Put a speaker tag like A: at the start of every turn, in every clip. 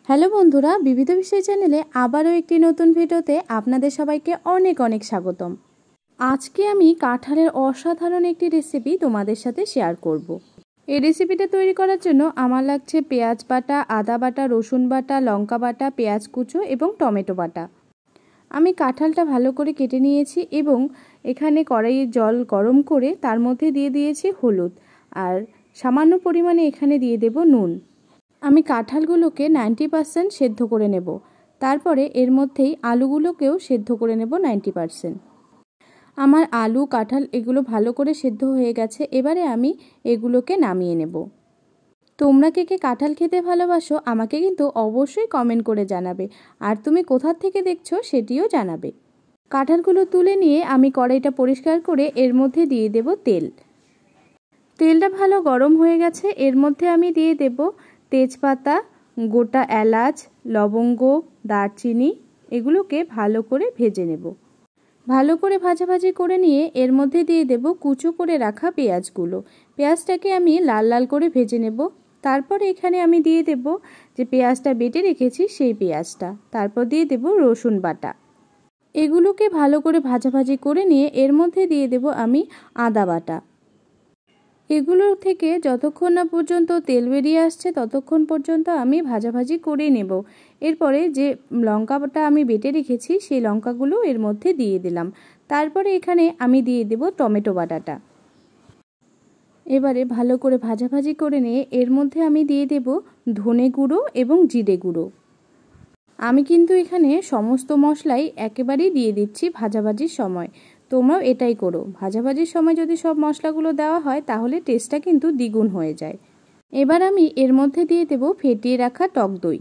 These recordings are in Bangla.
A: হ্যালো বন্ধুরা, বিবিধ বিষয় চ্যানেলে আবারও একটি নতুন ভিডিওতে আপনাদের সবাইকে অনেক অনেক স্বাগতম। আজকে আমি কাঁঠালের অসাধারণ একটি রেসিপি তোমাদের সাথে শেয়ার করব। এই রেসিপিটা তৈরি করার জন্য আমার লাগছে পেঁয়াজ বাটা, আদা বাটা, রসুন বাটা, লঙ্কা বাটা, পেঁয়াজ কুচো এবং টমেটো বাটা। আমি কাঁঠালটা ভালো করে কেটে নিয়েছি এবং এখানে কড়াইয়ে জল গরম করে তার মধ্যে দিয়ে দিয়েছি হলুদ আর সামান্য পরিমাণে এখানে দিয়ে দেব নুন। আমি কাঁঠালগুলোকে 90% সেদ্ধ করে নেব। তারপরে এর মধ্যেই আলুগুলোকেও সেদ্ধ করে নেব 90%। আমার আলু কাঁঠাল এগুলো ভালো করে সেদ্ধ হয়ে গেছে। এবারে আমি এগুলোকে নামিয়ে নেব। তোমরা কে কে কাঁঠাল খেতে ভালোবাসো আমাকে কিন্তু অবশ্যই কমেন্ট করে জানাবে, আর তুমি কোথা থেকে দেখছো সেটিও জানাবে। কাঁঠালগুলো তুলে নিয়ে আমি কড়াইটা পরিষ্কার করে এর মধ্যে দিয়ে দেব তেল। তেলটা ভালো গরম হয়ে গেছে। এর মধ্যে আমি দিয়ে দেব তেজপাতা, গোটা এলাচ, লবঙ্গ, দারচিনি, এগুলোকে ভালো করে ভেজে নেব। ভালো করে ভাজাভাজি করে নিয়ে এর মধ্যে দিয়ে দেব কুচো করে রাখা পেঁয়াজগুলো। পেঁয়াজটাকে আমি লাল লাল করে ভেজে নেব। তারপর এখানে আমি দিয়ে দেব যে পেঁয়াজটা বেটে রেখেছি সেই পেঁয়াজটা। তারপর দিয়ে দেব রসুন বাটা। এগুলোকে ভালো করে ভাজাভাজি করে নিয়ে এর মধ্যে দিয়ে দেব আমি আদা বাটা। এগুলো থেকে যতক্ষণ না পর্যন্ত তেল বেরিয়ে আসছে ততক্ষণ পর্যন্ত আমি ভাজাভাজি করে নেব। এরপরে যে লঙ্কাটা আমি বেটে রেখেছি সেই লঙ্কাগুলো এর মধ্যে দিয়ে দিলাম। তারপরে এখানে আমি দিয়ে দেব টমেটো বাটাটা। এবারে ভালো করে ভাজাভাজি করে নিয়ে এর মধ্যে আমি দিয়ে দেব ধনে গুঁড়ো এবং জিরে গুঁড়ো। আমি কিন্তু এখানে সমস্ত মশলাই একেবারেই দিয়ে দিচ্ছি ভাজাভাজির সময়। তোমরাও এটাই করো। ভাজাভাজির সময় যদি সব মশলাগুলো দেওয়া হয় তাহলে টেস্টটা কিন্তু দ্বিগুণ হয়ে যায়। এবার আমি এর মধ্যে দিয়ে দেব ফেটিয়ে রাখা টক দই।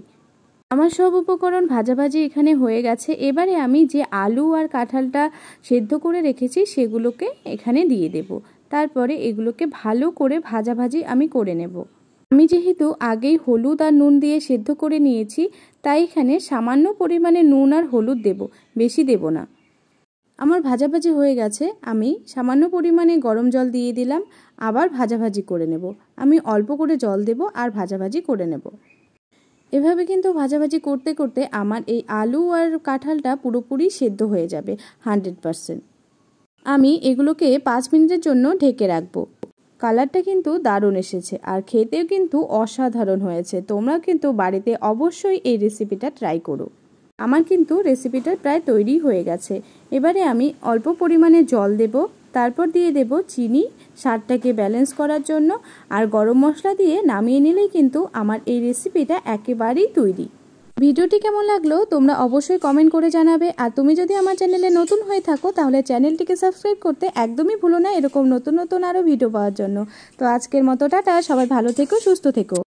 A: আমার সব উপকরণ ভাজাভাজি এখানে হয়ে গেছে। এবারে আমি যে আলু আর কাঁঠালটা সেদ্ধ করে রেখেছি সেগুলোকে এখানে দিয়ে দেব। তারপরে এগুলোকে ভালো করে ভাজাভাজি আমি করে নেব। আমি যেহেতু আগেই হলুদ আর নুন দিয়ে সেদ্ধ করে নিয়েছি তাই এখানে সামান্য পরিমাণে নুন আর হলুদ দেব, বেশি দেব না। আমার ভাজাভাজি হয়ে গেছে। আমি সামান্য পরিমাণে গরম জল দিয়ে দিলাম, আবার ভাজাভাজি করে নেব। আমি অল্প করে জল দেব আর ভাজাভাজি করে নেব। এভাবে কিন্তু ভাজাভাজি করতে করতে আমার এই আলু আর কাঁঠালটা পুরোপুরি সেদ্ধ হয়ে যাবে 100%। আমি এগুলোকে 5 মিনিটের জন্য ঢেকে রাখবো। কালারটা কিন্তু দারুণ এসেছে আর খেতেও কিন্তু অসাধারণ হয়েছে। তোমরা কিন্তু বাড়িতে অবশ্যই এই রেসিপিটা ট্রাই করো। আমার কিন্তু রেসিপিটা প্রায় তৈরি হয়ে গেছে। এবারে আমি অল্প পরিমাণে জল দেব, তারপর দিয়ে দেব চিনি স্বাদটাকে ব্যালেন্স করার জন্য, আর গরম মশলা দিয়ে নামিয়ে নিলেই কিন্তু আমার এই রেসিপিটা একেবারেই তৈরি। ভিডিওটি কেমন লাগলো তোমরা অবশ্যই কমেন্ট করে জানাবে। আর তুমি যদি আমার চ্যানেলে নতুন হয়ে থাকো তাহলে চ্যানেলটিকে সাবস্ক্রাইব করতে একদমই ভুলো না এরকম নতুন নতুন আরও ভিডিও পাওয়ার জন্য। তো আজকের মতো টাটা, সবাই ভালো থেকো, সুস্থ থেকো।